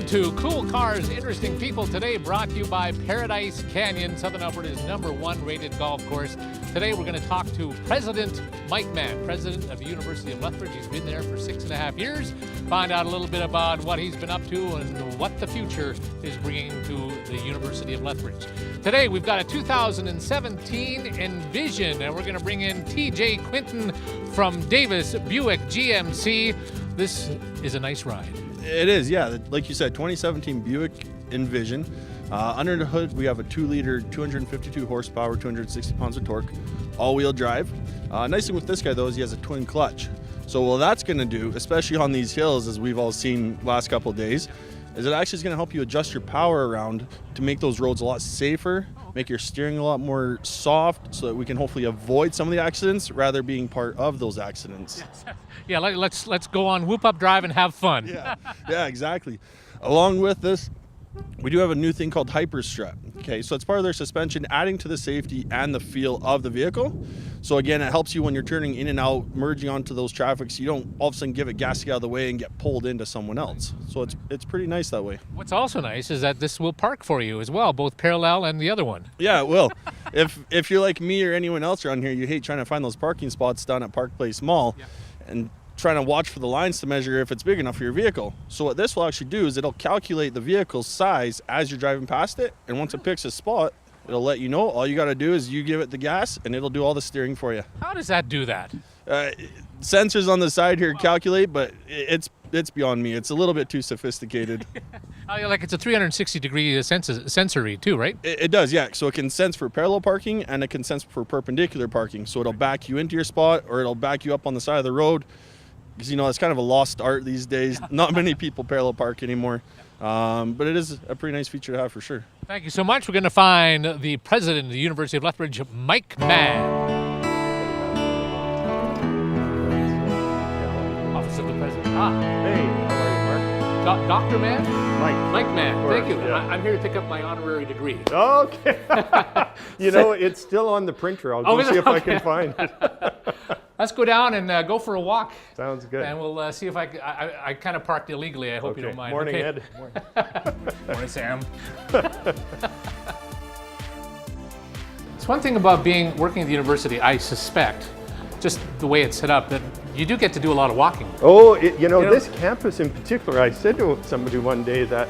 to Cool Cars, Interesting People. Today brought to you by Paradise Canyon, Southern Alberta's #1 rated golf course. Today we're going to talk to President Mike Mahon, president of the University of Lethbridge. He's been there for 6.5 years. Find out a little bit about what he's been up to and what the future is bringing to the University of Lethbridge. Today we've got a 2017 Envision, and we're going to bring in TJ Quinton from Davis Buick GMC. This is a nice ride. It is, yeah. Like you said, 2017 Buick Envision. Under the hood, we have a 2-liter, 252 horsepower, 260 pounds of torque, all-wheel drive. Nice thing with this guy, though, is he has a twin clutch. So what that's going to do, especially on these hills, as we've all seen last couple of days, is it actually is going to help you adjust your power around to make those roads a lot safer, make your steering a lot more soft, so that we can hopefully avoid some of the accidents rather being part of those accidents. Yeah, let's go on Whoop Up Drive and have fun. Yeah, exactly. Along with this, we do have a new thing called Hyper Strut. Okay, so it's part of their suspension, adding to the safety and the feel of the vehicle. So again, it helps you when you're turning in and out, merging onto those traffics. So you don't all of a sudden give it gas to get out of the way and get pulled into someone else. So it's pretty nice that way. What's also nice is that this will park for you as well, both parallel and the other one. Yeah, it will. if you're like me or anyone else around here, you hate trying to find those parking spots down at Park Place Mall. Yeah. And trying to watch for the lines to measure if it's big enough for your vehicle. So what this will actually do is it'll calculate the vehicle's size as you're driving past it, and once it picks a spot, it'll let you know. All you got to do is you give it the gas and it'll do all the steering for you. How does that do that? Sensors on the side here calculate, but it's beyond me. It's a little bit too sophisticated. Like it's a 360-degree sensory too, right? It does, yeah. So it can sense for parallel parking and it can sense for perpendicular parking. So it'll back you into your spot or it'll back you up on the side of the road. Because, it's kind of a lost art these days. Not many people parallel park anymore. But it is a pretty nice feature to have for sure. Thank you so much. We're going to find the president of the University of Lethbridge, Mike Mahon. Office of the President. Hey, how are you, Mark? Dr. Mahon? Mike Mahon. Thank you. Yeah. I'm here to pick up my honorary degree. Okay. It's still on the printer. I'll go see if I can find it. Let's go down and go for a walk. Sounds good. And we'll see if I kind of parked illegally. I hope you don't mind. Morning, okay. Ed. Morning, Sam. It's one thing about working at the university, I suspect, just the way it's set up, that you do get to do a lot of walking. Oh, this campus in particular, I said to somebody one day that,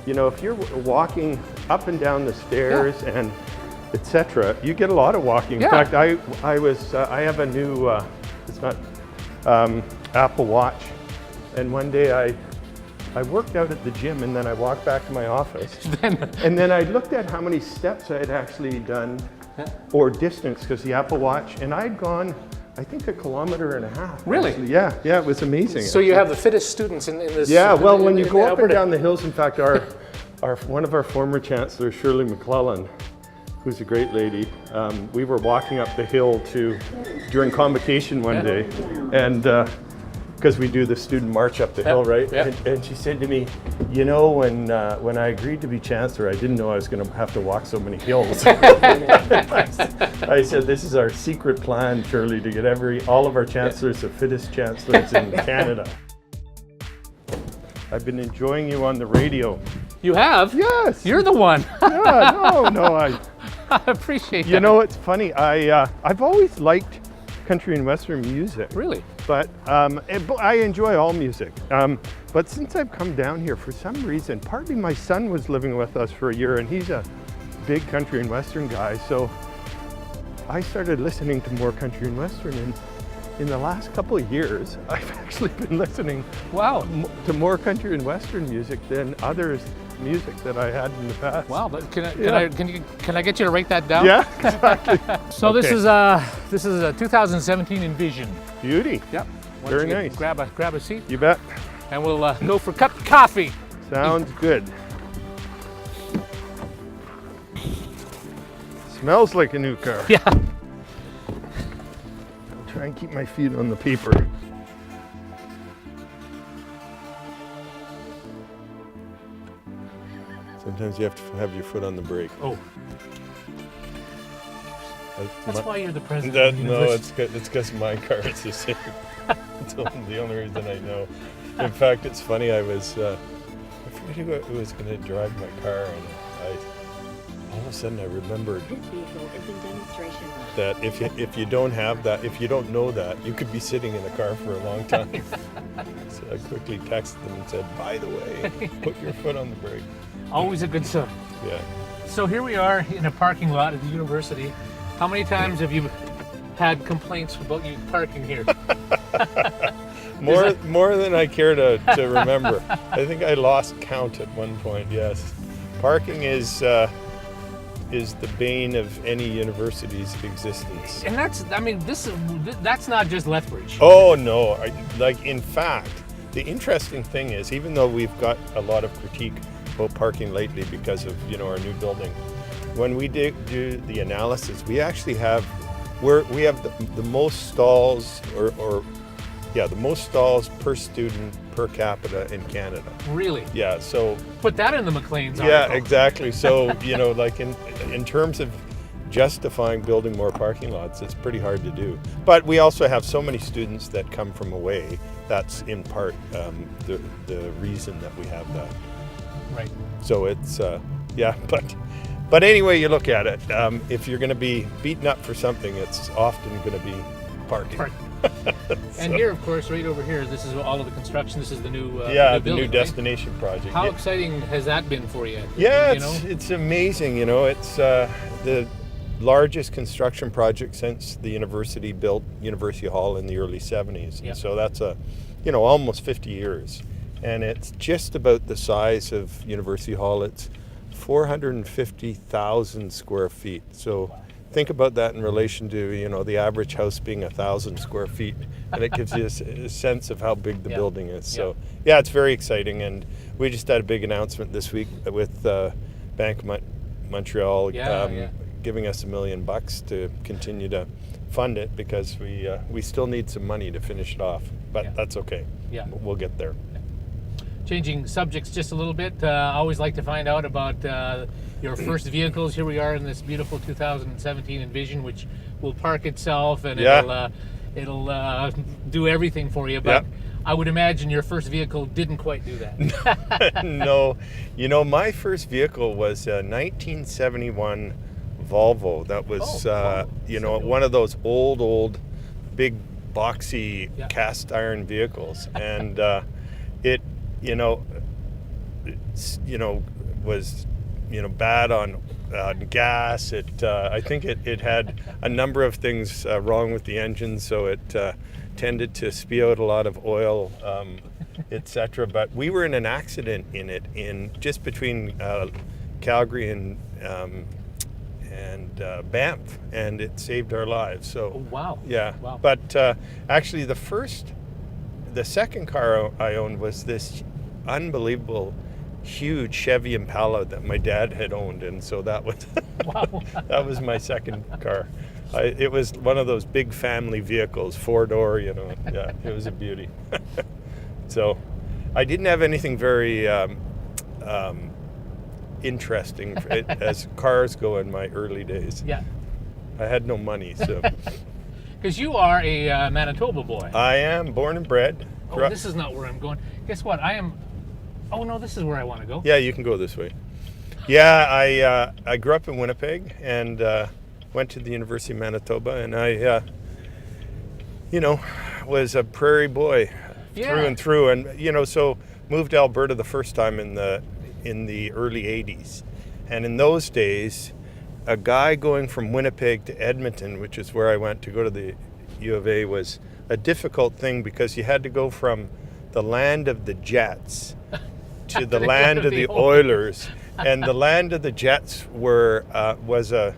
if you're walking up and down the stairs and etc., you get a lot of walking. In fact, I have a new, it's not Apple Watch, and one day I worked out at the gym and then I walked back to my office, and then I looked at how many steps I had actually done, or distance, because the Apple Watch, and I'd gone, I think, 1.5 kilometers. Really? Actually. Yeah, it was amazing. So you have the fittest students in this. Yeah, well, when you go up and down the hills, in fact, one of our former chancellors, Shirley McClellan, who's a great lady, we were walking up the hill during convocation one day, and because we do the student march up the hill, right? Yeah. And she said to me, when I agreed to be chancellor, I didn't know I was going to have to walk so many hills. I said, this is our secret plan, Shirley, to get all of our chancellors the fittest chancellors in Canada. I've been enjoying you on the radio. You have? Yes. You're the one. Yeah, no, I appreciate that. It's funny. I've always liked country and western music. Really? But I enjoy all music. But since I've come down here, for some reason, partly my son was living with us for a year, and he's a big country and western guy. So I started listening to more country and western, and in the last couple of years, I've actually been listening to more country and western music than others music that I had in the past. Wow, but can I get you to write that down? Yeah, exactly. So okay. This is a 2017 Envision. Beauty. Yep. Very nice. Grab a seat. You bet. And we'll go for a cup of coffee. Sounds good. Smells like a new car. Yeah. I'll try and keep my feet on the paper. Sometimes you have to have your foot on the brake. Oh. That's why you're the president. No, it's because my car is the same. It's the only reason I know. In fact, it's funny. I forget who was going to drive my car, and all of a sudden I remembered This vehicle is in demonstration. that if you don't have that, if you don't know that, you could be sitting in a car for a long time. So I quickly texted them and said, by the way, put your foot on the brake. Always a good sign. Yeah. So here we are in a parking lot at the university. How many times have you had complaints about you parking here? More than I care to remember. I think I lost count at one point, yes. Parking is the bane of any university's existence. And that's not just Lethbridge. Oh no, in fact, the interesting thing is, even though we've got a lot of critique about parking lately because of our new building, when we do the analysis, we actually have the most stalls the most stalls per student per capita in Canada. Really? Yeah, so Put that in the McLean's yeah, article. exactly. So like in terms of justifying building more parking lots, it's pretty hard to do. But we also have so many students that come from away. That's in part the reason that we have that. Right. So it's but anyway, you look at it. If you're going to be beaten up for something, it's often going to be parking. And here, of course, right over here, this is all of the construction. This is the new new the building, new destination project. How exciting has that been for you? Yeah, it's amazing. It's the largest construction project since the university built University Hall in the early 70s. Yeah. And so that's almost 50 years. And it's just about the size of University Hall. It's 450,000 square feet. So think about that in relation to, the average house being 1,000 square feet. And it gives you a sense of how big the building is. So yeah, it's very exciting. And we just had a big announcement this week with Bank of Montreal giving us $1 million to continue to fund it, because we still need some money to finish it off. But that's okay. Yeah, we'll get there. Changing subjects just a little bit, I always like to find out about your first vehicles. Here we are in this beautiful 2017 Envision, which will park itself, and it'll do everything for you. But I would imagine your first vehicle didn't quite do that. No. My first vehicle was a 1971 Volvo. That was, one of those old, big, boxy cast iron vehicles. And it was bad on gas. I think it had a number of things wrong with the engine, so it tended to spew out a lot of oil, etc. But we were in an accident in it just between Calgary and Banff, and it saved our lives. So wow. Yeah. Wow. But actually, the second car I owned was this unbelievable, huge Chevy Impala that my dad had owned, and so that was that was my second car. It was one of those big family vehicles, 4-door. Yeah, it was a beauty. So, I didn't have anything very interesting as cars go in my early days. Yeah. I had no money, so. Because you are a Manitoba boy. I am born and bred. Oh, this is not where I'm going. Guess what? I am. Oh no, this is where I want to go. Yeah, you can go this way. Yeah, I grew up in Winnipeg and went to the University of Manitoba, and I, was a prairie boy through and through, and so moved to Alberta the first time in the early '80s, and in those days, a guy going from Winnipeg to Edmonton, which is where I went to go to the U of A, was a difficult thing, because you had to go from the land of the Jets to the land of the Oilers. And the land of the Jets was a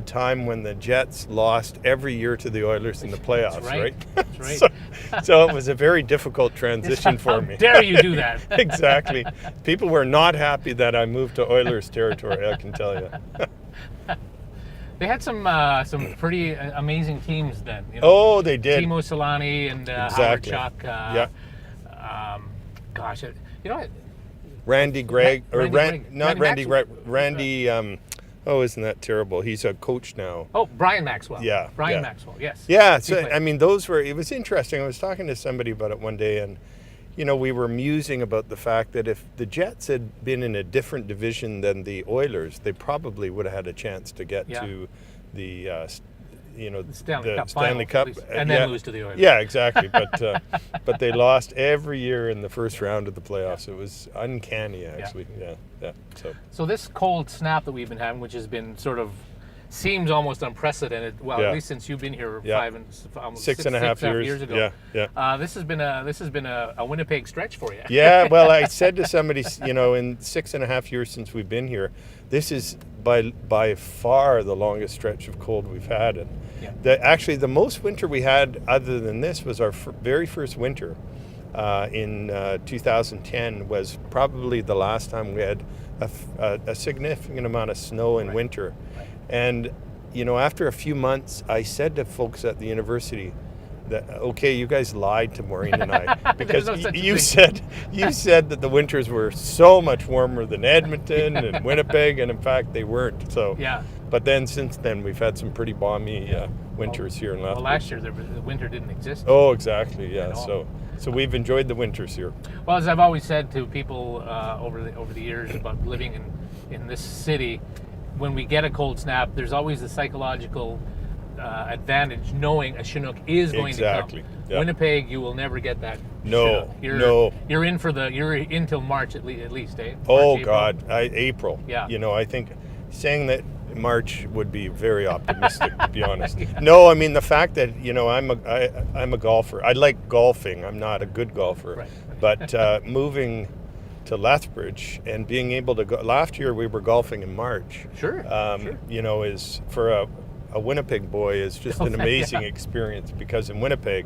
time when the Jets lost every year to the Oilers in the playoffs, right? That's right. So it was a very difficult transition for me. How dare you do that? Exactly. People were not happy that I moved to Oilers territory, I can tell you. They had some pretty amazing teams then. Oh, they did. Timo Solani and Howard Chuck. Gosh, Randy Gregg, Randy. Gregg. Isn't that terrible? He's a coach now. Oh, Brian Maxwell. Yeah, Brian Maxwell. Yes. Yeah. So it was interesting. I was talking to somebody about it one day, and you know, we were musing about the fact that if the Jets had been in a different division than the Oilers, they probably would have had a chance to get to the Stanley Cup, Cup, and then lose to the Oilers. Yeah, exactly. But they lost every year in the first round of the playoffs. It was uncanny, actually. Yeah. So this cold snap that we've been having, which has been sort of seems almost unprecedented. Well, at least since you've been here almost six and a half years ago. This has been a Winnipeg stretch for you. Yeah. Well, I said to somebody, you know, in 6.5 years since we've been here, this is by far the longest stretch of cold we've had. And actually, the most winter we had other than this was our very first winter in 2010 was probably the last time we had a significant amount of snow in winter. And, you know, after a few months, I said to folks at the university that, okay, you guys lied to Maureen and I, because you said that the winters were so much warmer than Edmonton and Winnipeg, and in fact they weren't. So, but then since then we've had some pretty balmy winters here in Lethbridge. Well, last year the winter didn't exist. Oh, exactly. Yeah. So we've enjoyed the winters here. Well, as I've always said to people over the years about living in this city, when we get a cold snap, there's always the psychological advantage knowing a Chinook is going to come. Yeah. Winnipeg, you will never get that. No, Chinook. You're in till March at least, eh? Oh, March, God, April. Yeah. You know, I think saying that March would be very optimistic, to be honest. No, I mean the fact that, you know, I'm a golfer. I like golfing. I'm not a good golfer, but moving to Lethbridge and being able to go. Last year we were golfing in March. Sure. You know, is for a Winnipeg boy is just an amazing experience, because in Winnipeg,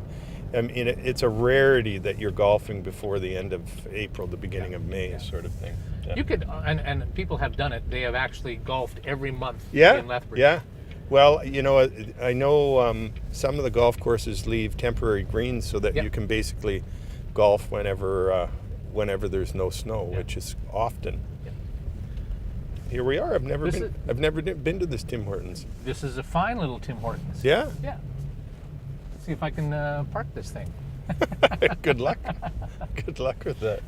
I mean, it's a rarity that you're golfing before the end of April, the beginning of May, sort of thing. Yeah. You could, and people have done it. They have actually golfed every month in Lethbridge. Yeah. Well, you know, I know some of the golf courses leave temporary greens so that you can basically golf whenever there's no snow, which is often. Here we are. I've never been to this Tim Hortons. This is a fine little Tim Hortons. Yeah. Yeah. Let's see if I can park this thing. Good luck. Good luck with that.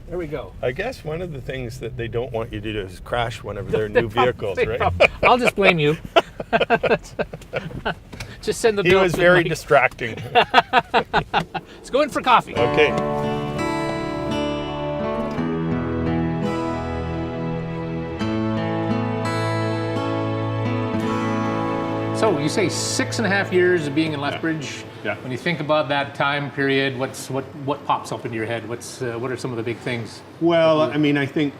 There we go. I guess one of the things that they don't want you to do is crash one of their new vehicles, right? I'll just blame you. Just send the bill. He was very distracting. Let's go in for coffee. Okay. So you say 6.5 years of being in Lethbridge. Yeah. When you think about that time period, what pops up into your head? What are some of the big things? Well, I mean, I think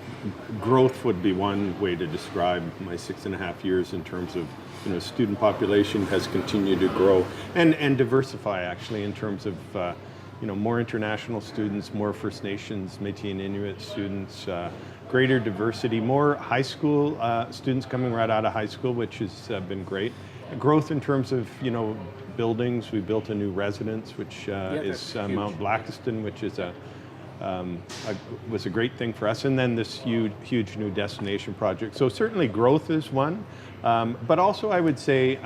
growth would be one way to describe my 6.5 years in terms of, you know, student population has continued to grow and diversify actually in terms of, you know, more international students, more First Nations, Métis and Inuit students, greater diversity, more high school students coming right out of high school, which has been great. Growth in terms of, you know, buildings. We built a new residence, which is Mount Blackiston, which is was a great thing for us. And then this huge new destination project. So certainly growth is one, but also I would say,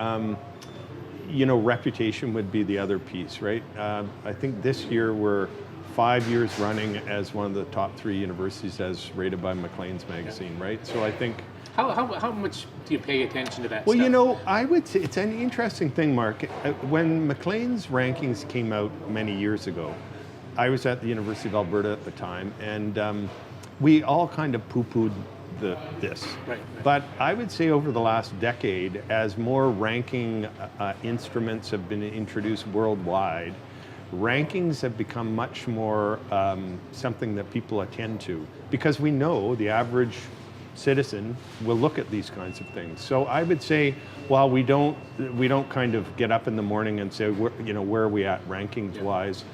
you know, reputation would be the other piece, right? I think this year we're 5 years running as one of the top 3 universities as rated by Maclean's magazine, right? So I think. How much do you pay attention to that Well, stuff? you know, I would say it's an interesting thing, Mark. When Maclean's rankings came out many years ago, I was at the University of Alberta at the time, and we all kind of poo-pooed this. Right. But I would say over the last decade, as more ranking instruments have been introduced worldwide, rankings have become much more something that people attend to, because we know the average citizen will look at these kinds of things. So I would say, while we don't kind of get up in the morning and say, you know, where are we at rankings wise,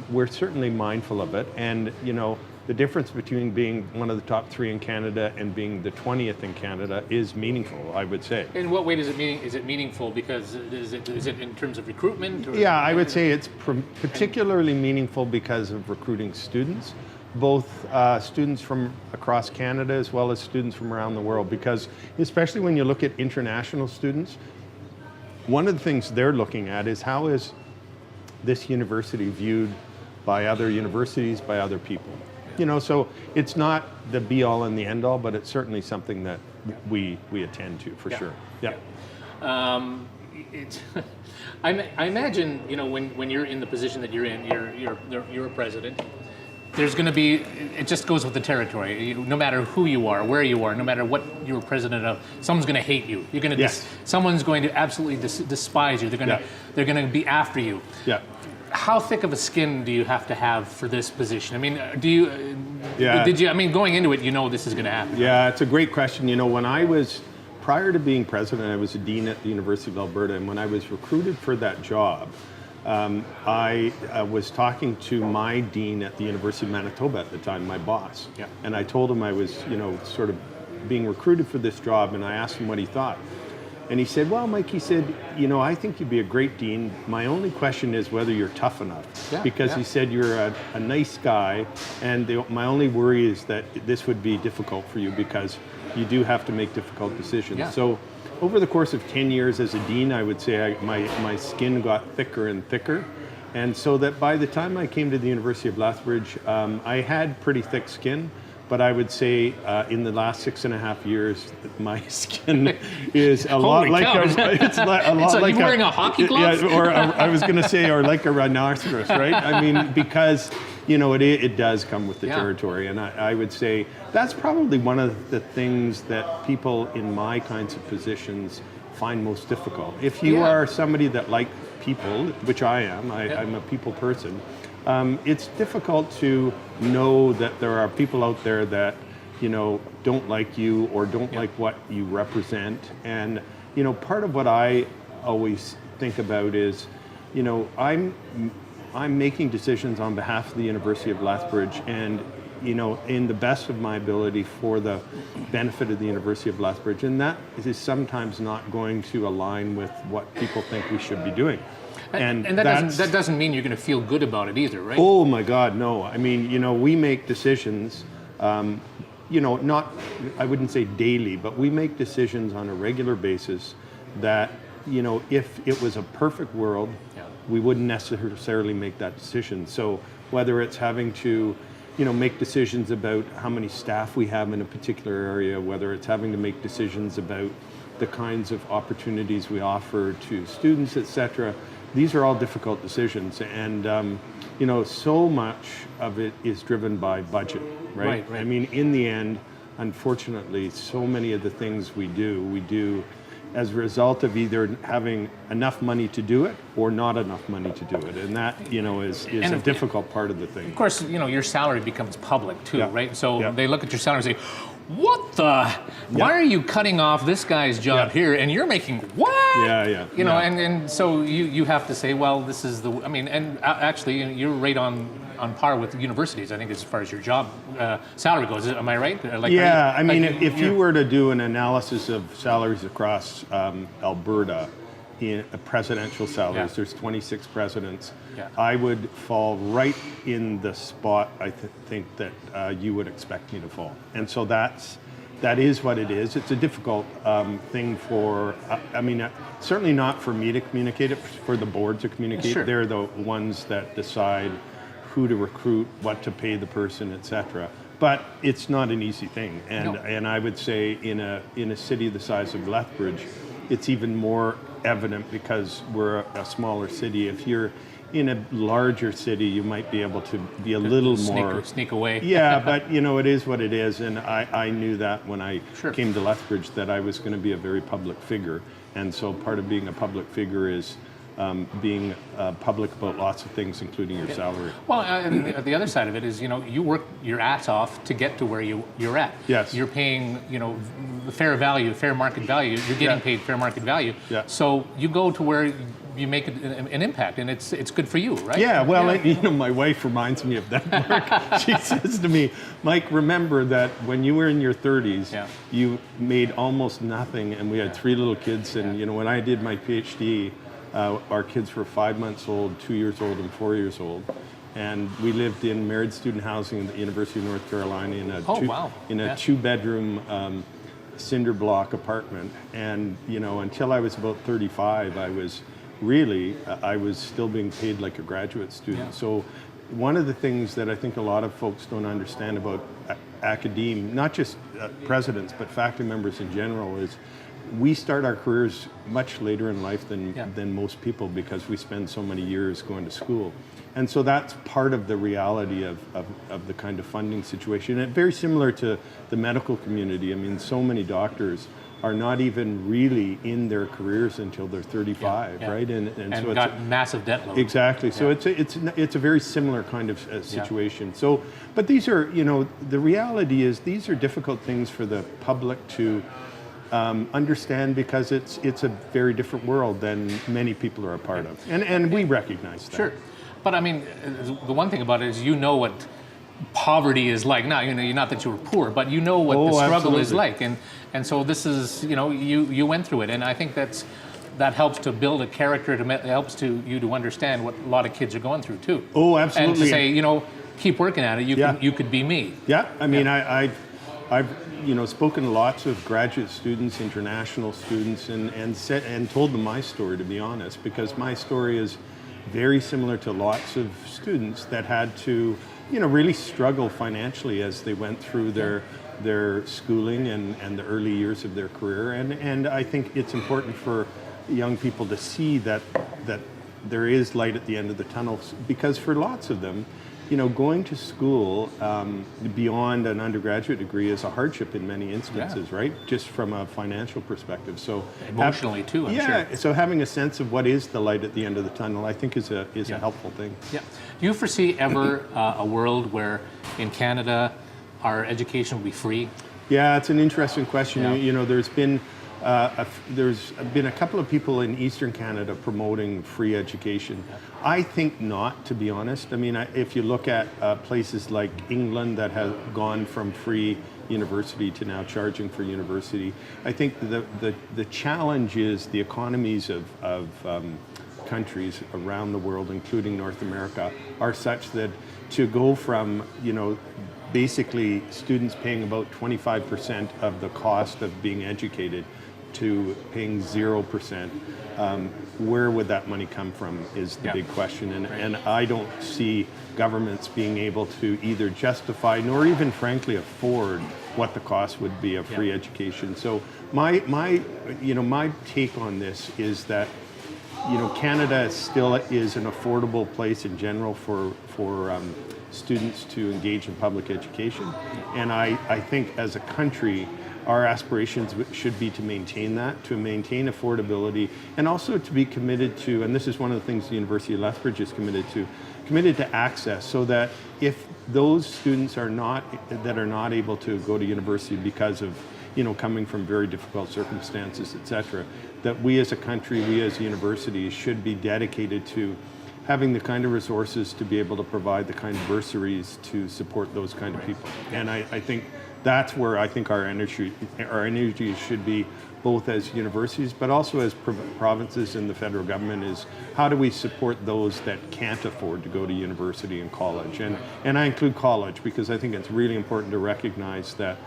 we're certainly mindful of it. And, you know, the difference between being one of the top 3 in Canada and being the 20th in Canada is meaningful, I would say. In what way is it meaningful? Because is it in terms of recruitment? Or yeah, I would say it's particularly meaningful because of recruiting students, both students from across Canada as well as students from around the world, because especially when you look at international students, one of the things they're looking at is how is this university viewed by other universities, by other people. You know, so it's not the be all and the end all, but it's certainly something that we attend to for sure. Yeah. It's I imagine, you know, when you're in the position that you're in, you're a president. There's going to be, it just goes with the territory. No matter who you are, where you are, no matter what you're president of, someone's going to hate you. You're going to, someone's going to absolutely despise you. They're going to be after you. Yeah. How thick of a skin do you have to have for this position? I mean, did you? I mean, going into it, you know this is going to happen. Yeah, it's a great question. You know, when I was prior to being president, I was a dean at the University of Alberta, and when I was recruited for that job. I was talking to my dean at the University of Manitoba at the time, my boss, and I told him I was, you know, sort of being recruited for this job, and I asked him what he thought. And he said, well, Mike, he said, you know, I think you'd be a great dean. My only question is whether you're tough enough. Because he said you're a nice guy, and my only worry is that this would be difficult for you because you do have to make difficult decisions. So over the course of 10 years as a dean, I would say my skin got thicker and thicker. And so that by the time I came to the University of Lethbridge, I had pretty thick skin. But I would say in the last 6.5 years, my skin is a lot like it's a lot like you're wearing a hockey glove? Yeah, or I was going to say, or like a rhinoceros, right? I mean, because, you know, it does come with the territory. And I would say that's probably one of the things that people in my kinds of positions find most difficult. If you are somebody that likes people, which I am, I'm a people person, it's difficult to know that there are people out there that, you know, don't like you or don't like what you represent. And, you know, part of what I always think about is, you know, I'm making decisions on behalf of the University of Lethbridge and, you know, in the best of my ability for the benefit of the University of Lethbridge. And that is sometimes not going to align with what people think we should be doing. And that doesn't mean you're going to feel good about it either, right? Oh my God, no. I mean, you know, we make decisions, you know, not, I wouldn't say daily, but we make decisions on a regular basis that, you know, if it was a perfect world, we wouldn't necessarily make that decision. So whether it's having to, you know, make decisions about how many staff we have in a particular area, whether it's having to make decisions about the kinds of opportunities we offer to students, et cetera. These are all difficult decisions, and you know, so much of it is driven by budget, right? I mean, in the end, unfortunately, so many of the things we do as a result of either having enough money to do it or not enough money to do it, and that, you know, is a difficult part of the thing. Of course, you know, your salary becomes public too, right? So they look at your salary and say, what the? Why are you cutting off this guy's job here and you're making what? You know, and so you have to say, well, this is the, I mean, and actually you're right on par with universities, I think, as far as your job salary goes. Am I right? I mean, if you were to do an analysis of salaries across Alberta, in presidential salaries, there's 26 presidents. I would fall right in the spot I think that you would expect me to fall. And so that is what it is. It's a difficult thing for, I mean, certainly not for me to communicate it, for the board to communicate. They're the ones that decide who to recruit, what to pay the person, etc. But it's not an easy thing. And I would say in a city the size of Lethbridge, it's even more evident because we're a smaller city. If you're in a larger city, you might be able to be a little more sneak away. But you know, it is what it is, and I knew that when I came to Lethbridge that I was going to be a very public figure, and so part of being a public figure is being public about lots of things, including your salary. Well, and the other side of it is, you know, you work your ass off to get to where you're at. You're paying, you know, the fair value, fair market value. You're getting paid fair market value. So you go to where you make an impact, and it's good for you, right? You know, my wife reminds me of that, Mark. She says to me, Mike, remember that when you were in your 30s, you made almost nothing, and we had 3 little kids, and you know, when I did my PhD, our kids were 5 months old, 2 years old, and 4 years old. And we lived in married student housing at the University of North Carolina in a 2-bedroom cinder block apartment. And, you know, until I was about 35, I was still being paid like a graduate student. So one of the things that I think a lot of folks don't understand about academia, not just presidents, but faculty members in general, is we start our careers much later in life than most people because we spend so many years going to school. And so that's part of the reality of the kind of funding situation. And very similar to the medical community. I mean, so many doctors are not even really in their careers until they're 35, right? And so it's got massive debt load. Exactly. So it's a very similar kind of situation. So, but these are, the reality is these are difficult things for the public to understand because it's a very different world than many people are a part of, and we recognize that. Sure, but I mean, the one thing about it is what poverty is like. Not not that you were poor, but what the struggle is like, and so this is you went through it, and I think that helps to build a character. It helps you to understand what a lot of kids are going through too. Oh, absolutely. And to say keep working at it. You could be me. Yeah, I mean I've spoken to lots of graduate students, international students, and told them my story, to be honest, because my story is very similar to lots of students that had to, really struggle financially as they went through their schooling and the early years of their career. And I think it's important for young people to see that there is light at the end of the tunnel, because for lots of them, going to school beyond an undergraduate degree is a hardship in many instances, right? Just from a financial perspective. So emotionally too, I'm sure. So having a sense of what is the light at the end of the tunnel, I think is a helpful thing. Yeah. Do you foresee ever a world where in Canada our education will be free? Yeah, it's an interesting question. Yeah. There's been a couple of people in Eastern Canada promoting free education. Yeah. I think not, to be honest. I mean, if you look at places like England that have gone from free university to now charging for university, I think the challenge is the economies of countries around the world, including North America, are such that to go from, basically students paying about 25% of the cost of being educated to paying 0%, where would that money come from is the big question. And I don't see governments being able to either justify nor even frankly afford what the cost would be of free education. So my take on this is that Canada still is an affordable place in general for students to engage in public education. And I think as a country, our aspirations should be to maintain that, to maintain affordability, and also to be committed to, and this is one of the things the University of Lethbridge is committed to access, so that if those students are not able to go to university because of coming from very difficult circumstances, etc., that we as a country, we as universities should be dedicated to having the kind of resources to be able to provide the kind of bursaries to support those kind of people. And I think that's where I think our energy should be, both as universities, but also as provinces and the federal government, is how do we support those that can't afford to go to university and college? And I include college because I think it's really important to recognize that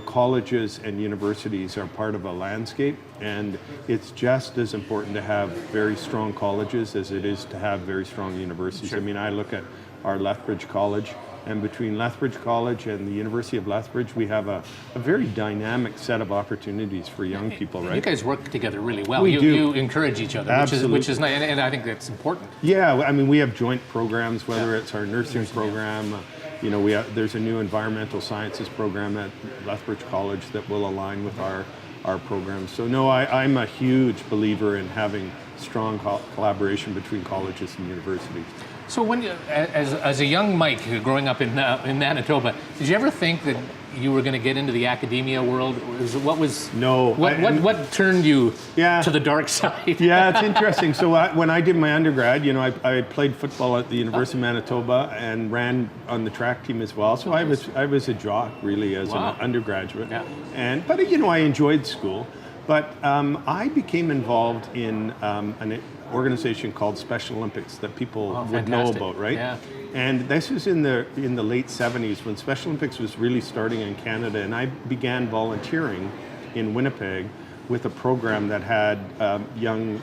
colleges and universities are part of a landscape, and it's just as important to have very strong colleges as it is to have very strong universities. Sure. I mean, I look at our Lethbridge College, and between Lethbridge College and the University of Lethbridge, we have a very dynamic set of opportunities for young people, right? You guys work together really well. We do. You encourage each other, which is nice, and I think that's important. Yeah, I mean, we have joint programs, whether it's our nursing program, there's a new environmental sciences program at Lethbridge College that will align with our programs. So no, I'm a huge believer in having strong collaboration between colleges and universities. So when as a young Mike growing up in Manitoba, did you ever think that you were going to get into the academia world? What turned you to the dark side? Yeah, it's interesting. So when I did my undergrad, I played football at the University of Manitoba and ran on the track team as well. So I was a jock really as an undergraduate. Yeah. But I enjoyed school. But I became involved in an organization called Special Olympics that people would know about, right? Yeah. And this was in the late 70s when Special Olympics was really starting in Canada, and I began volunteering in Winnipeg with a program that had young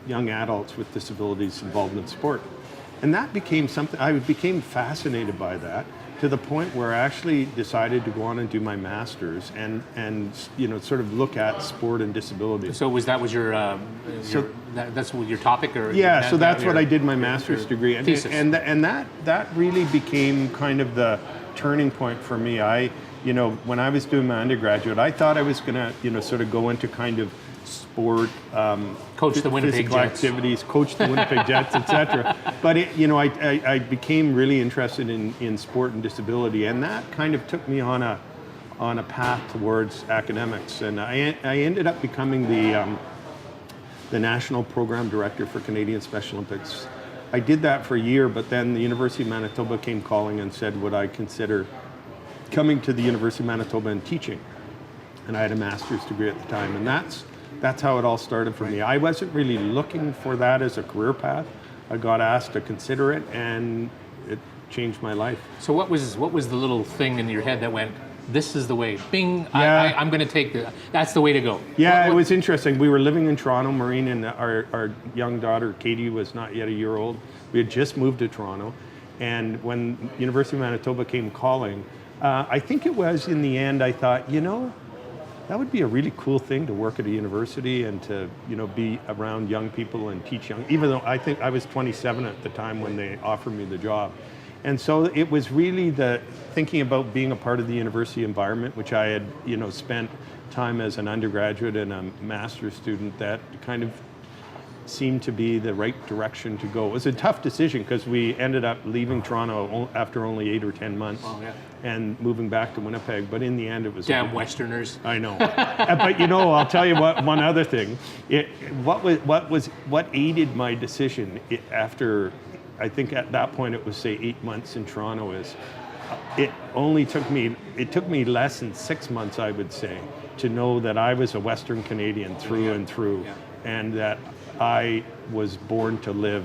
adults with disabilities involved in sport. And that became something, I became fascinated by that, to the point where I actually decided to go on and do my master's and sort of look at sport and disability. So that's your topic, or yeah? So that's what I did my master's degree, and that really became kind of the turning point for me. When I was doing my undergraduate, I thought I was going to sort of go into kind of sport, coach the Winnipeg physical Jets. activities, coach the Winnipeg Jets, etc. But I became really interested in sport and disability, and that kind of took me on a path towards academics, and I ended up becoming the national program director for Canadian Special Olympics. I did that for a year, but then the University of Manitoba came calling and said, would I consider coming to the University of Manitoba and teaching? And I had a master's degree at the time, and that's how it all started for me. I wasn't really looking for that as a career path. I got asked to consider it, and it changed my life. So what was the little thing in your head that went, this is the way, bing, Yeah. I'm going to take that's the way to go? Yeah, it was interesting. We were living in Toronto, Maureen, and our young daughter, Katie, was not yet a year old. We had just moved to Toronto, and when University of Manitoba came calling, I think it was in the end, I thought, that would be a really cool thing to work at a university and to, be around young people and teach young, even though I think I was 27 at the time when they offered me the job. And so it was really the thinking about being a part of the university environment, which I had, spent time as an undergraduate and a master's student, that kind of seemed to be the right direction to go. It was a tough decision because we ended up leaving Toronto after only 8 or 10 months and moving back to Winnipeg. But in the end, it was damn Westerners. I know. But I'll tell you one other thing. What aided my decision after, I think at that point it was say 8 months in Toronto, is it took me less than 6 months, I would say, to know that I was a Western Canadian through and through, and that I was born to live,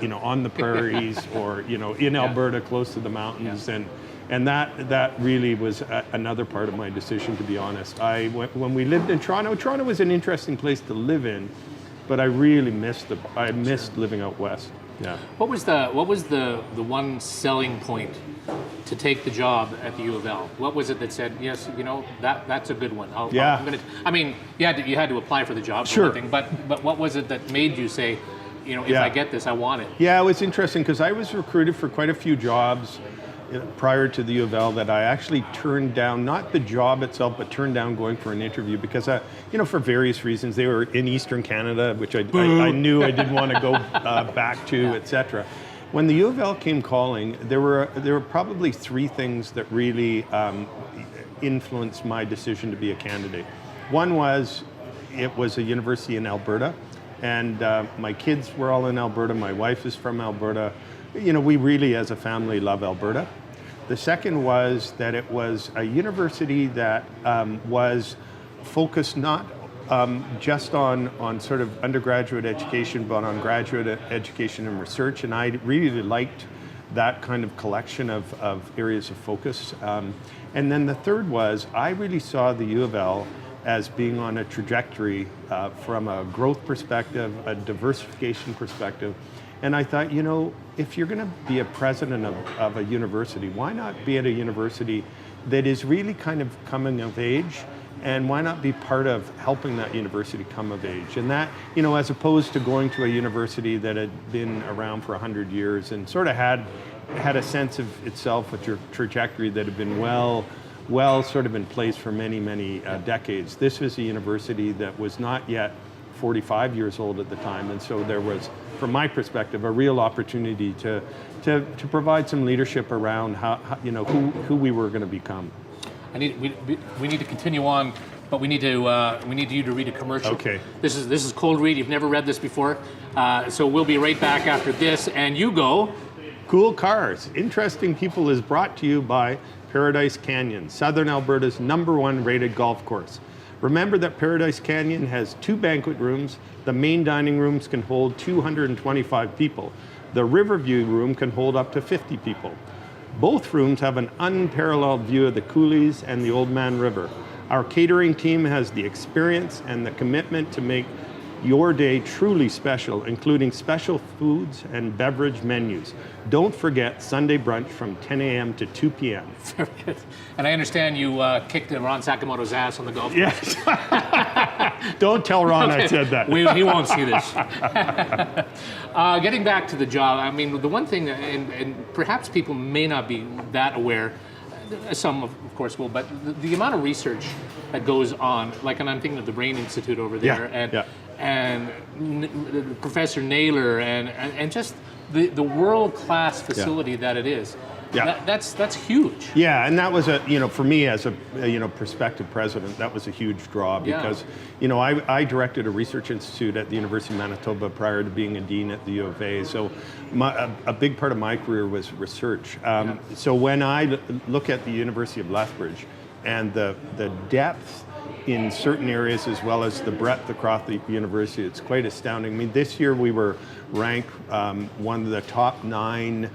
on the prairies or, in Alberta, close to the mountains. And that really was another part of my decision, to be honest. When we lived in Toronto was an interesting place to live in, but I really missed living out west. Yeah. What was the one selling point to take the job at the U of L? What was it that said, yes, that's a good one? You had to apply for the job, sure. But what was it that made you say, if I get this, I want it? Yeah, it was interesting because I was recruited for quite a few jobs prior to the U of L that I actually turned down, not the job itself, but turned down going for an interview because, for various reasons. They were in Eastern Canada, which I knew I didn't want to go back to, etc. When the U of L came calling, there were probably three things that really influenced my decision to be a candidate. One was, it was a university in Alberta, and my kids were all in Alberta. My wife is from Alberta. We really, as a family, love Alberta. The second was that it was a university that was focused not just on sort of undergraduate education, but on graduate education and research. And I really liked that kind of collection of areas of focus. And then the third was, I really saw the U of L as being on a trajectory from a growth perspective, a diversification perspective. And I thought, if you're going to be a president of a university, why not be at a university that is really kind of coming of age, and why not be part of helping that university come of age? And that, as opposed to going to a university that had been around for 100 years and sort of had a sense of itself, a trajectory that had been well sort of in place for many, many decades. This was a university that was not yet 45 years old at the time, and so there was, from my perspective, a real opportunity to provide some leadership around how who we were going to become. We need to continue on, but we need you to read a commercial. Okay. This is cold read. You've never read this before, so we'll be right back after this. And you go. Cool Cars, Interesting People is brought to you by Paradise Canyon, Southern Alberta's #1 rated golf course. Remember that Paradise Canyon has 2 banquet rooms. The main dining rooms can hold 225 people. The Riverview room can hold up to 50 people. Both rooms have an unparalleled view of the coulees and the Old Man River. Our catering team has the experience and the commitment to make your day truly special, including special foods and beverage menus. Don't forget Sunday brunch from 10 a.m. to 2 p.m. Very good. And I understand you kicked Ron Sakamoto's ass on the golf course. Yes. Don't tell Ron I said that. He won't see this. Getting back to the job, I mean, the one thing, and perhaps people may not be that aware, some of course will, but the amount of research that goes on, like, and I'm thinking of the Brain Institute over there, and Professor Naylor, and just the world-class facility that it is. Yeah. That's huge. Yeah, and that was for me as a prospective president, that was a huge draw because, I directed a research institute at the University of Manitoba prior to being a dean at the U of A. So a big part of my career was research. So when I look at the University of Lethbridge and the depth in certain areas as well as the breadth across the university, it's quite astounding. I mean, this year we were ranked one of the top 9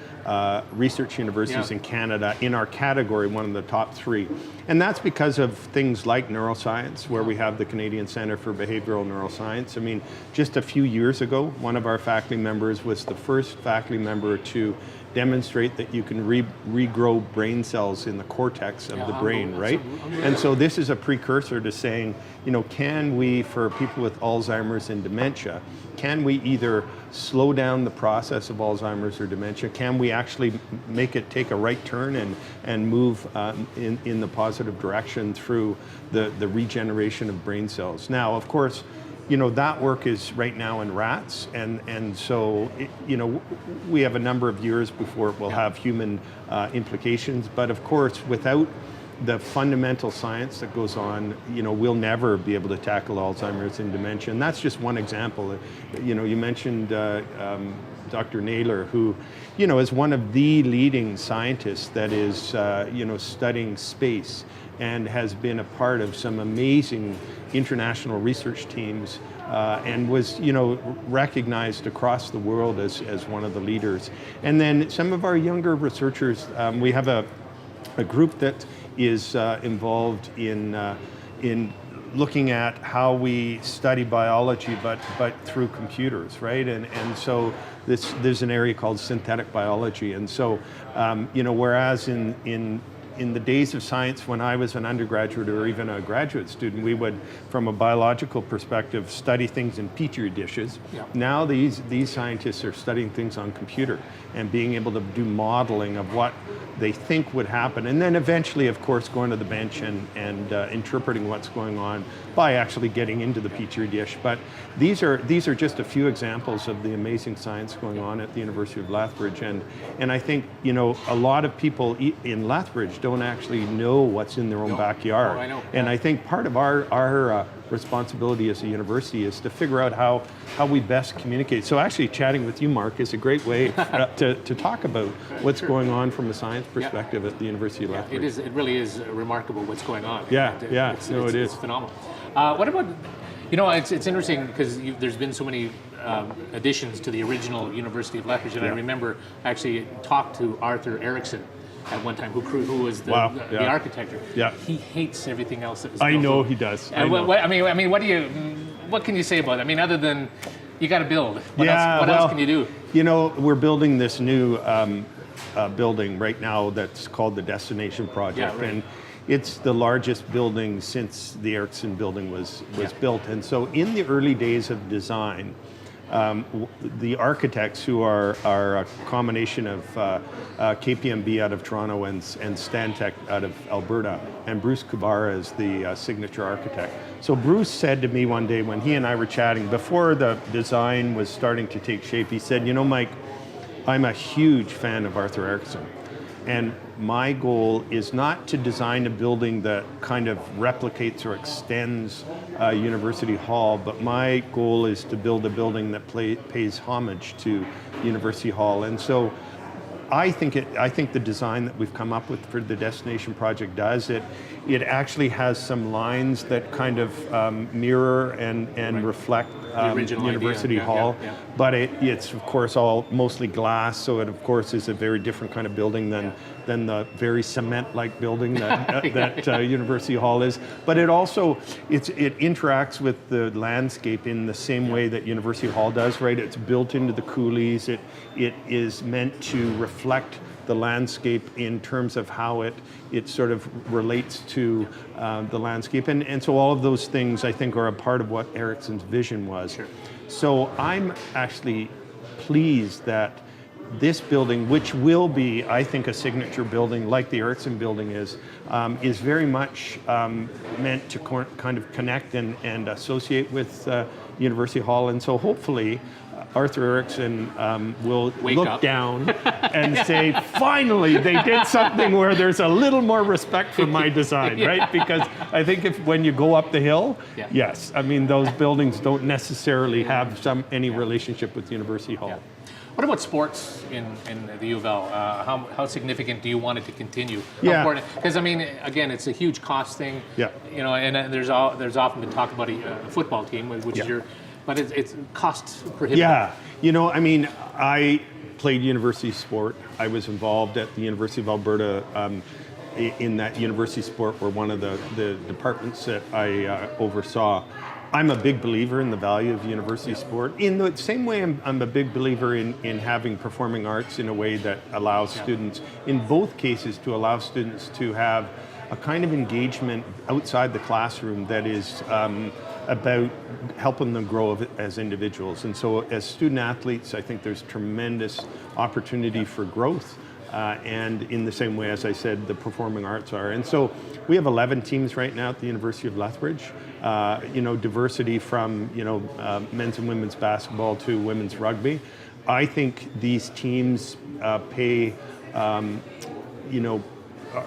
research universities in Canada, in our category, one of the top 3. And that's because of things like neuroscience, where we have the Canadian Centre for Behavioral Neuroscience. I mean, just a few years ago, one of our faculty members was the first faculty member to demonstrate that you can regrow brain cells in the cortex of the brain, right? And so this is a precursor to saying, can we, for people with Alzheimer's and dementia, can we either slow down the process of Alzheimer's or dementia? Can we actually make it take a right turn and move in the positive direction through the regeneration of brain cells? Now, of course, that work is right now in rats, and so we have a number of years before it will have human implications. But of course, without the fundamental science that goes on, we'll never be able to tackle Alzheimer's and dementia. And that's just one example. You mentioned Dr. Naylor, who, is one of the leading scientists that is, studying space and has been a part of some amazing international research teams and was, recognized across the world as one of the leaders. And then some of our younger researchers, we have a group that is involved in looking at how we study biology, but through computers, right? And so there's an area called synthetic biology. And so, whereas in the days of science, when I was an undergraduate or even a graduate student, we would, from a biological perspective, study things in petri dishes. Now these scientists are studying things on computer and being able to do modeling of what they think would happen, and then eventually, of course, going to the bench and interpreting what's going on by actually getting into the petri dish. But these are just a few examples of the amazing science going on at the University of Lethbridge, and I think a lot of people in Lethbridge don't actually know what's in their own backyard. Oh, I know. And I think part of our responsibility as a university is to figure out how we best communicate. So actually chatting with you, Mark, is a great way to talk about what's going on from a science perspective at the University of Lethbridge. It really is remarkable what's going on. It is. It's phenomenal. What about, it's interesting because there's been so many additions to the original University of Lethbridge, and I remember actually talked to Arthur Erickson at one time, who was the architect. He hates everything else that was built. I know he does. And what can you say about it? I mean, other than you got to build. What else can you do? We're building this new building right now that's called the Destination Project, and it's the largest building since the Erickson building was built. And so in the early days of design, the architects, who are a combination of KPMB out of Toronto and Stantec out of Alberta, and Bruce Kubara is the signature architect. So Bruce said to me one day when he and I were chatting, before the design was starting to take shape, he said, Mike, I'm a huge fan of Arthur Erickson. And my goal is not to design a building that kind of replicates or extends University Hall, but my goal is to build a building that pays homage to University Hall. And so I think the design that we've come up with for the Destination Project does it. It actually has some lines that kind of mirror and reflect University Hall, but it's of course all mostly glass, so it of course is a very different kind of building than than the very cement-like building that University Hall is. But it also, it interacts with the landscape in the same way that University Hall does, right? It's built into the coulees. It is meant to reflect the landscape in terms of how it sort of relates to the landscape. And so all of those things, I think, are a part of what Ericsson's vision was. Sure. So I'm actually pleased that this building, which will be, I think, a signature building like the Ericsson building is very much meant to kind of connect and associate with University Hall. And so hopefully Arthur Ericsson will look down and say, finally, they did something where there's a little more respect for my design, right? Because I think when you go up the hill, yes, I mean, those buildings don't necessarily have any relationship with University Hall. Yeah. What about sports in the U of L? How significant do you want it to continue? Because I mean, again, it's a huge cost thing. Yeah. You know, and there's often been talk about a football team, which is but it's cost prohibitive. Yeah. You know, I mean, I played university sport. I was involved at the University of Alberta in that university sport were one of the departments that I oversaw. I'm a big believer in the value of university sport. In the same way, I'm a big believer in having performing arts in a way that allows students, in both cases, to allow students to have a kind of engagement outside the classroom that is about helping them grow as individuals. And so as student athletes, I think there's tremendous opportunity for growth. And in the same way, as I said, the performing arts are. And so we have 11 teams right now at the University of Lethbridge. You know, diversity from, you know, men's and women's basketball to women's rugby. I think these teams pay, you know,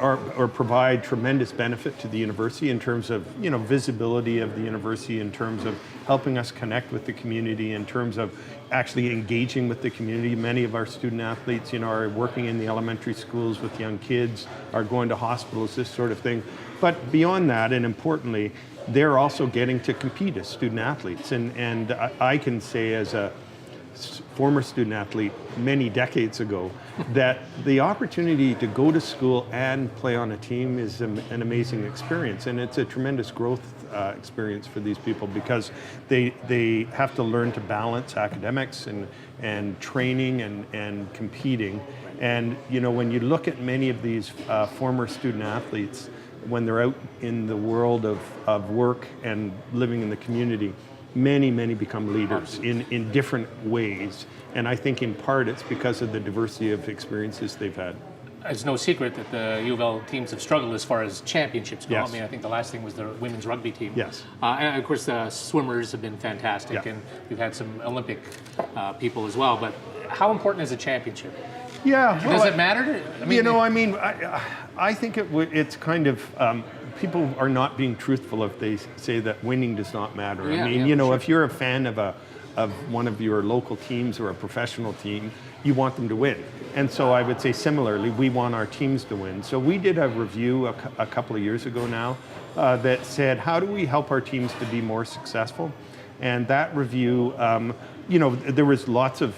or provide tremendous benefit to the university in terms of, you know, visibility of the university, in terms of helping us connect with the community, in terms of actually engaging with the community. Many of our student athletes, you know, are working in the elementary schools with young kids, are going to hospitals, this sort of thing. But beyond that, and importantly, they're also getting to compete as student athletes. And I can say, as a former student athlete many decades ago, that the opportunity to go to school and play on a team is an amazing experience, and it's a tremendous growth experience for these people, because they have to learn to balance academics and training and competing. And you know, when you look at many of these former student athletes, when they're out in the world of work and living in the community, many become leaders in different ways. And I think in part it's because of the diversity of experiences they've had. It's no secret that the U of L teams have struggled as far as championships go. Yes. I mean, I think the last thing was the women's rugby team. Yes. And of course the swimmers have been fantastic, and we've had some Olympic people as well. But how important is a championship? Yeah. Well, does it matter? I mean, you know, I mean, I think it's kind of, people are not being truthful if they say that winning does not matter. I mean, you know, if you're a fan of one of your local teams or a professional team, you want them to win. And so I would say similarly, we want our teams to win. So we did a review a couple of years ago now that said, how do we help our teams to be more successful? And that review, you know, there was lots of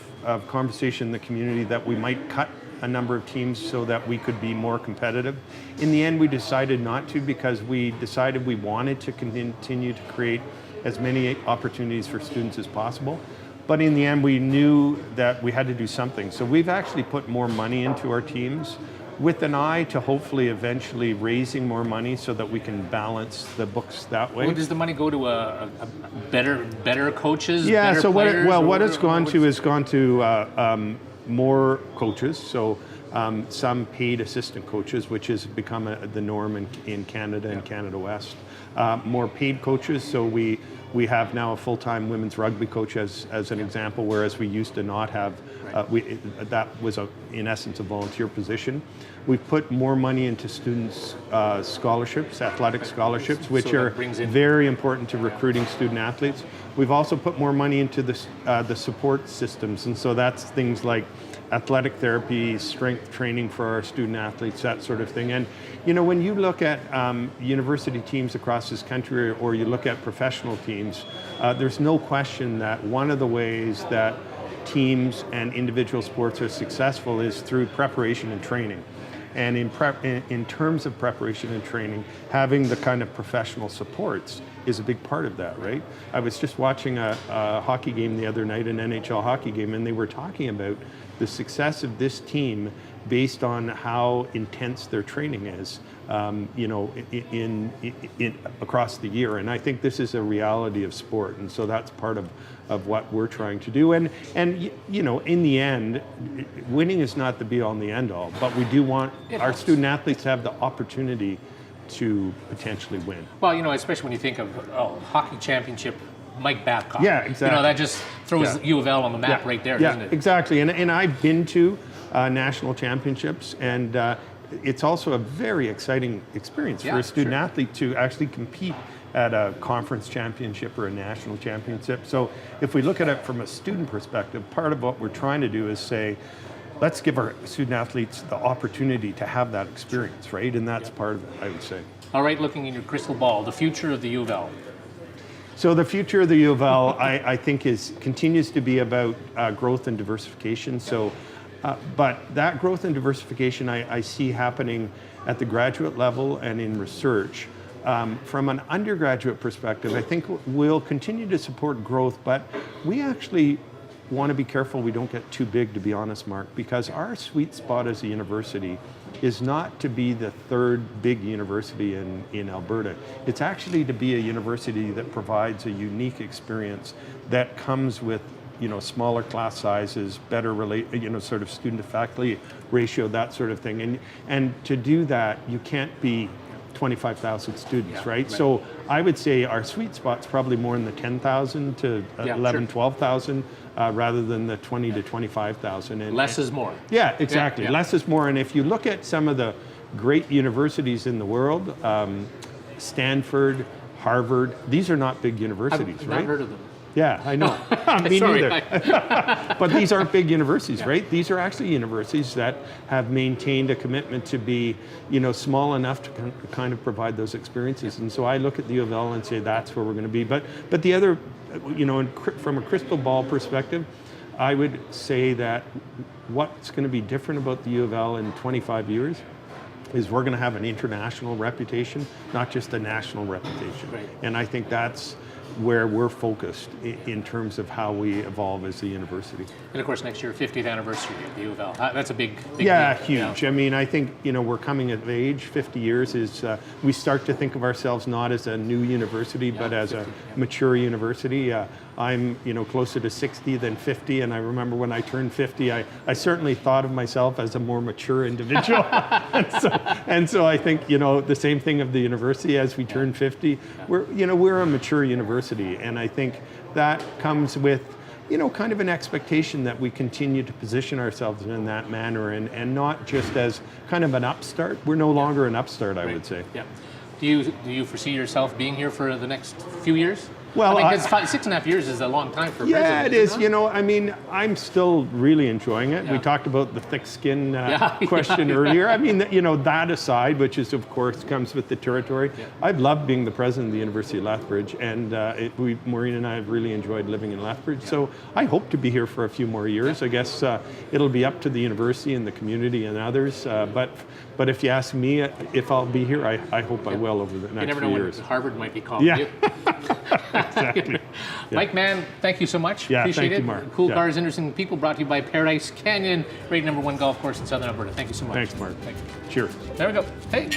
conversation in the community that we might cut a number of teams so that we could be more competitive. In the end, we decided not to, because we decided we wanted to continue to create as many opportunities for students as possible. But in the end, we knew that we had to do something. So we've actually put more money into our teams with an eye to hopefully eventually raising more money so that we can balance the books that way. Well, does the money go to a better coaches? Yeah, better so players, what it's gone to more coaches. So some paid assistant coaches, which has become the norm in Canada and Canada West. More paid coaches, so we have now a full-time women's rugby coach as an example, whereas we used to not have, that was in essence a volunteer position. We've put more money into students' scholarships, athletic scholarships, which are very important to recruiting student athletes. We've also put more money into the support systems, and so that's things like athletic therapy, strength training for our student athletes, that sort of thing. And you know, when you look at university teams across this country, or you look at professional teams, there's no question that one of the ways that teams and individual sports are successful is through preparation and training. And in terms of preparation and training, having the kind of professional supports is a big part of that, right? I was just watching a hockey game the other night, an NHL hockey game, and they were talking about the success of this team based on how intense their training is, in across the year. And I think this is a reality of sport, and so that's part of what we're trying to do. And in the end, winning is not the be all and the end all, but we do want our student athletes to have the opportunity to potentially win. Well, especially when you think of hockey championship, Mike Babcock. Yeah, exactly. That just throws U of L on the map right there, doesn't it? Exactly. And I've been to national championships, and it's also a very exciting experience for a student athlete to actually compete at a conference championship or a national championship. So if we look at it from a student perspective, part of what we're trying to do is say, let's give our student athletes the opportunity to have that experience, right? And that's part of it, I would say. All right, looking in your crystal ball, the future of the U of L. So the future of the U of L, I think, continues to be about growth and diversification. So, but that growth and diversification I see happening at the graduate level and in research. From an undergraduate perspective, I think we'll continue to support growth, but we actually want to be careful we don't get too big, to be honest, Mark, because our sweet spot as a university is not to be the third big university in Alberta. It's actually to be a university that provides a unique experience that comes with smaller class sizes, better sort of student to faculty ratio, that sort of thing. And to do that, you can't be 25,000 students, right? So I would say our sweet spot's probably more in the 10,000 to 11, 12,000 rather than the 20 to 25,000. And less is more. Yeah, exactly. Less is more. And if you look at some of the great universities in the world, Stanford, Harvard, these are not big universities, I've right? not heard of them. Yeah, I know. Me Sorry. neither. But these aren't big universities, right? These are actually universities that have maintained a commitment to be, small enough to kind of provide those experiences. And so I look at the U of L and say that's where we're going to be. But the other, from a crystal ball perspective, I would say that what's going to be different about the U of L in 25 years is we're going to have an international reputation, not just a national reputation. Right. And I think that's where we're focused in terms of how we evolve as a university. And of course, next year, 50th anniversary of the U of L. That's a big deal. Huge. I mean, I think, we're coming of age. 50 years is, we start to think of ourselves not as a new university, but as a mature university. I'm, closer to 60 than 50, and I remember when I turned 50, I certainly thought of myself as a more mature individual. and so I think, the same thing of the university as we turn 50. We're a mature university, and I think that comes with, kind of an expectation that we continue to position ourselves in that manner and not just as kind of an upstart. We're no longer an upstart, I would say. Yeah. Do you foresee yourself being here for the next few years? Well, because 6.5 years is a long time for a president. Yeah, it is. I mean, I'm still really enjoying it. Yeah. We talked about the thick skin question earlier. I mean, that aside, which is, of course, comes with the territory. Yeah. I've loved being the president of the University of Lethbridge, and Maureen and I have really enjoyed living in Lethbridge. Yeah. So I hope to be here for a few more years. Yeah. I guess it'll be up to the university and the community and others. But if you ask me if I'll be here, I hope I will over the next few years. You never know when Harvard might be calling you. Exactly. Mike Mahon, thank you so much. Yeah, appreciate thank it. you, Mark. Cool Cars, Interesting People, brought to you by Paradise Canyon, rated #1 golf course in Southern Alberta. Thank you so much. Thanks, Mark. Thank you. Cheers. There we go. Hey.